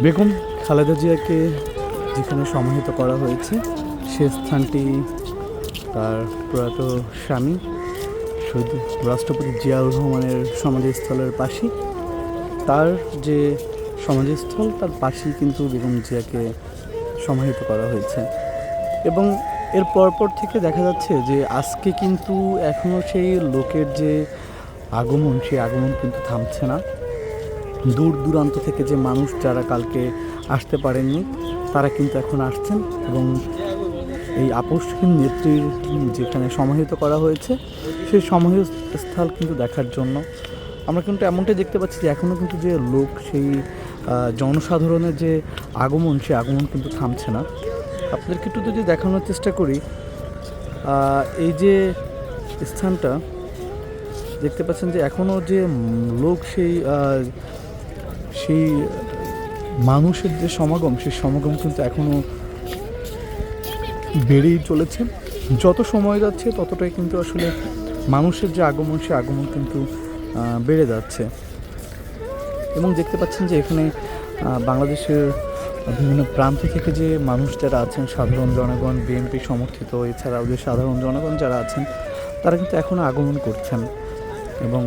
বেগম খালেদা জিয়াকে যেখানে সমাহিত করা হয়েছে সে স্থানটি তার প্রয়াত স্বামী শহীদ রাষ্ট্রপতি জিয়াউর রহমানের সমাধিস্থলের পাশেই। তার যে সমাধিস্থল তার পাশেই কিন্তু বেগম জিয়াকে সমাহিত করা হয়েছে। এবং এর পরপর থেকে দেখা যাচ্ছে যে আজকে কিন্তু এখনও সেই লোকের যে আগমন, সেই আগমন কিন্তু থামছে না। দূর দূরান্ত থেকে যে মানুষ যারা কালকে আসতে পারেননি তারা কিন্তু এখন আসছেন এবং এই আপসহীন নেত্রীর যেখানে সমাহিত করা হয়েছে সেই সমাহিত স্থল কিন্তু দেখার জন্য আমরা কিন্তু এমনটাই দেখতে পাচ্ছি যে এখনও কিন্তু যে লোক, সেই জনসাধারণের যে আগমন, সেই আগমন কিন্তু থামছে না। আপনাদেরকে একটু যদি দেখানোর চেষ্টা করি, এই যে স্থানটা দেখতে পাচ্ছেন যে এখনও যে লোক, সেই মানুষের যে সমাগম, সেই সমাগম কিন্তু এখনও বেড়েই চলেছে। যত সময় যাচ্ছে ততটাই কিন্তু আসলে মানুষের যে আগমন, সে আগমন কিন্তু বেড়ে যাচ্ছে। এবং দেখতে পাচ্ছেন যে এখানে বাংলাদেশের বিভিন্ন প্রান্ত থেকে যে মানুষ যারা আছেন, সাধারণ জনগণ, বিএনপি সমর্থিত, এছাড়াও যে সাধারণ জনগণ যারা আছেন তারা কিন্তু এখনও আগমন করছেন এবং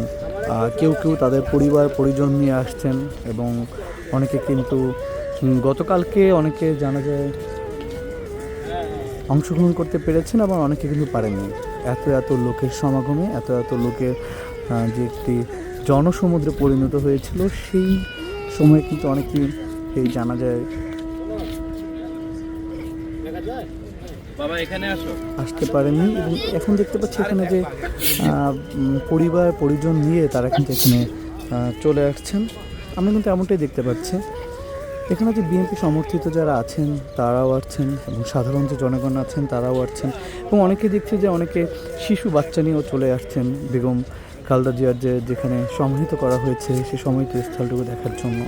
কেউ কেউ তাদের পরিবার পরিজন নিয়ে আসছেন এবং অনেকে কিন্তু গতকালকে অনেকে জানা যায় অংশগ্রহণ করতে পেরেছেন এবং অনেকে কিন্তু পারেননি। এত লোকের সমাগমে, এত লোকের যে একটি জনসমুদ্রে পরিণত হয়েছিল, সেই সময় কিন্তু অনেকেই এই জানা যায় আসতে পারেননি। এবং এখন দেখতে পাচ্ছি এখানে যে পরিবার পরিজন নিয়ে তারা কিন্তু এখানে চলে আসছেন। আমরা কিন্তু এমনটাই দেখতে পাচ্ছি। এখানে যে বিএনপি সমর্থিত যারা আছেন তারাও আসছেন এবং সাধারণ যে জনগণ আছেন তারাও আসছেন এবং অনেকে দেখছি যে অনেকে শিশু বাচ্চা নিয়েও চলে আসছেন বেগম খালেদা জিয়ার যেখানে সমাহিত করা হয়েছে সেই সমাহিত স্থলটুকু দেখার জন্য।